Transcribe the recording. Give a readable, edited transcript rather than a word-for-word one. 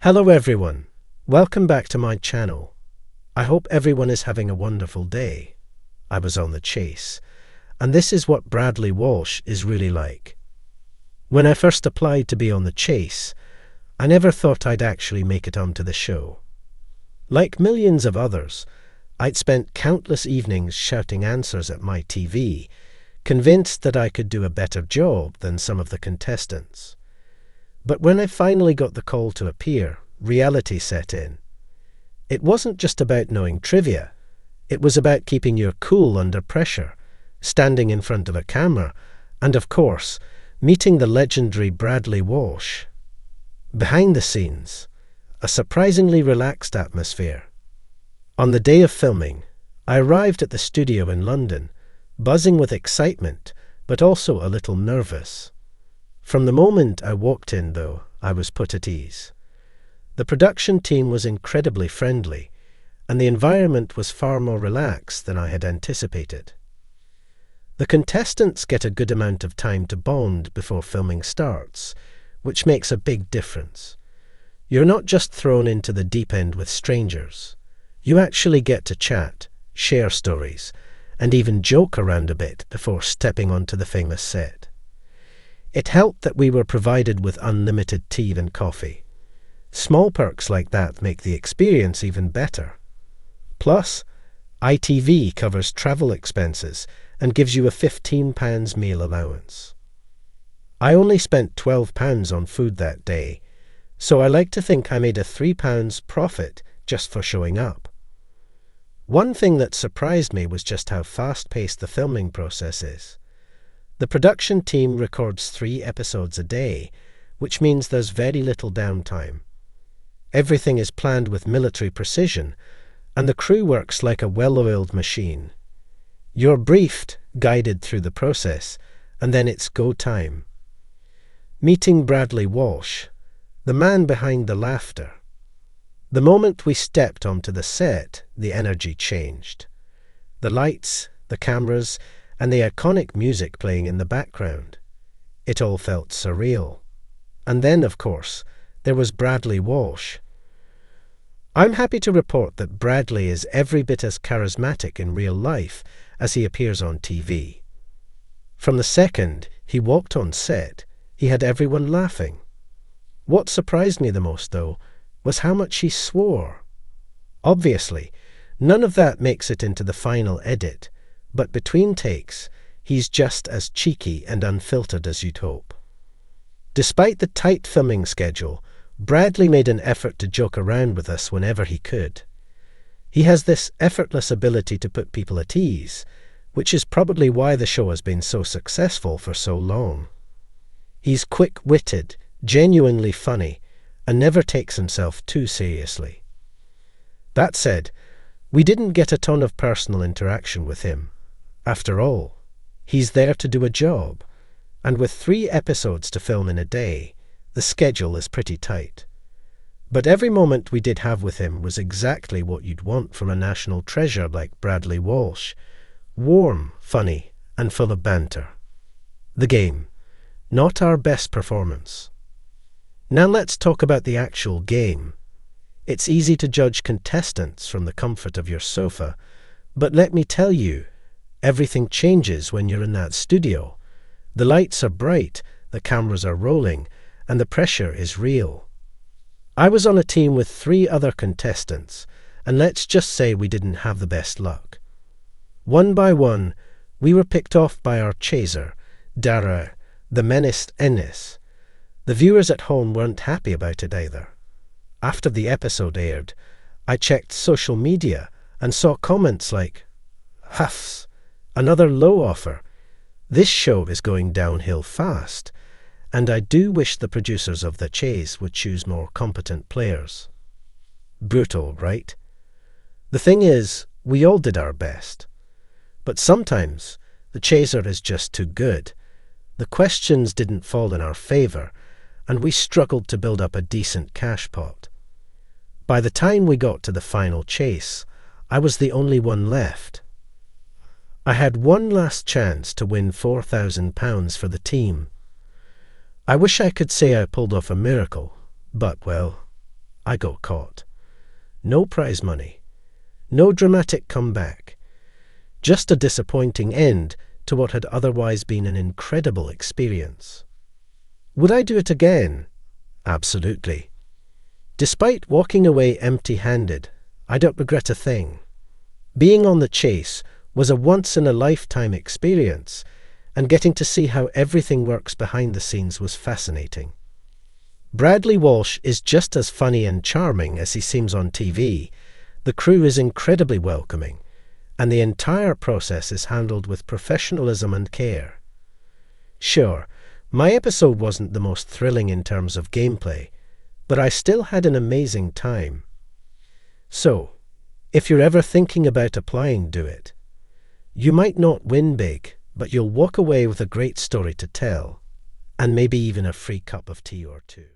Hello everyone, welcome back to my channel. I hope everyone is having a wonderful day. I was on the chase, and this is what Bradley Walsh is really like. When I first applied to be on the chase, I never thought I'd actually make it onto the show. Like millions of others, I'd spent countless evenings shouting answers at my TV, convinced that I could do a better job than some of the contestants. But when I finally got the call to appear, reality set in. It wasn't just about knowing trivia. It was about keeping your cool under pressure, standing in front of a camera, and of course, meeting the legendary Bradley Walsh. Behind the scenes, a surprisingly relaxed atmosphere. On the day of filming, I arrived at the studio in London, buzzing with excitement, but also a little nervous. From the moment I walked in, though, I was put at ease. The production team was incredibly friendly, and the environment was far more relaxed than I had anticipated. The contestants get a good amount of time to bond before filming starts, which makes a big difference. You're not just thrown into the deep end with strangers. You actually get to chat, share stories, and even joke around a bit before stepping onto the famous set. It helped that we were provided with unlimited tea and coffee. Small perks like that make the experience even better. Plus, ITV covers travel expenses and gives you a £15 meal allowance. I only spent £12 on food that day, so I like to think I made a £3 profit just for showing up. One thing that surprised me was just how fast-paced the filming process is. The production team records 3 episodes a day, which means there's very little downtime. Everything is planned with military precision, and the crew works like a well-oiled machine. You're briefed, guided through the process, and then it's go time. Meeting Bradley Walsh, the man behind the laughter. The moment we stepped onto the set, the energy changed. The lights, the cameras, and the iconic music playing in the background. It all felt surreal. And then, of course, there was Bradley Walsh. I'm happy to report that Bradley is every bit as charismatic in real life as he appears on TV. From the second he walked on set, he had everyone laughing. What surprised me the most, though, was how much he swore. Obviously, none of that makes it into the final edit, but between takes, he's just as cheeky and unfiltered as you'd hope. Despite the tight filming schedule, Bradley made an effort to joke around with us whenever he could. He has this effortless ability to put people at ease, which is probably why the show has been so successful for so long. He's quick-witted, genuinely funny, and never takes himself too seriously. That said, we didn't get a ton of personal interaction with him. After all, he's there to do a job, and with 3 episodes to film in a day, the schedule is pretty tight. But every moment we did have with him was exactly what you'd want from a national treasure like Bradley Walsh. Warm, funny, and full of banter. The game, not our best performance. Now let's talk about the actual game. It's easy to judge contestants from the comfort of your sofa, but let me tell you, everything changes when you're in that studio. The lights are bright, the cameras are rolling, and the pressure is real. I was on a team with 3 other contestants, and let's just say we didn't have the best luck. One by one, we were picked off by our chaser, Dara, the menaced Ennis. The viewers at home weren't happy about it either. After the episode aired, I checked social media and saw comments like, "Huffs, another low offer. This show is going downhill fast, and I do wish the producers of The Chase would choose more competent players." Brutal, right? The thing is, we all did our best. But sometimes, the chaser is just too good. The questions didn't fall in our favour, and we struggled to build up a decent cash pot. By the time we got to the final chase, I was the only one left. I had one last chance to win £4,000 for the team. I wish I could say I pulled off a miracle, but, well, I got caught. No prize money. No dramatic comeback. Just a disappointing end to what had otherwise been an incredible experience. Would I do it again? Absolutely. Despite walking away empty-handed, I don't regret a thing. Being on the chase was a once-in-a-lifetime experience, and getting to see how everything works behind the scenes was fascinating. Bradley Walsh is just as funny and charming as he seems on TV. The crew is incredibly welcoming, and the entire process is handled with professionalism and care. Sure, my episode wasn't the most thrilling in terms of gameplay, but I still had an amazing time. So, if you're ever thinking about applying Do It, you might not win big, but you'll walk away with a great story to tell, and maybe even a free cup of tea or two.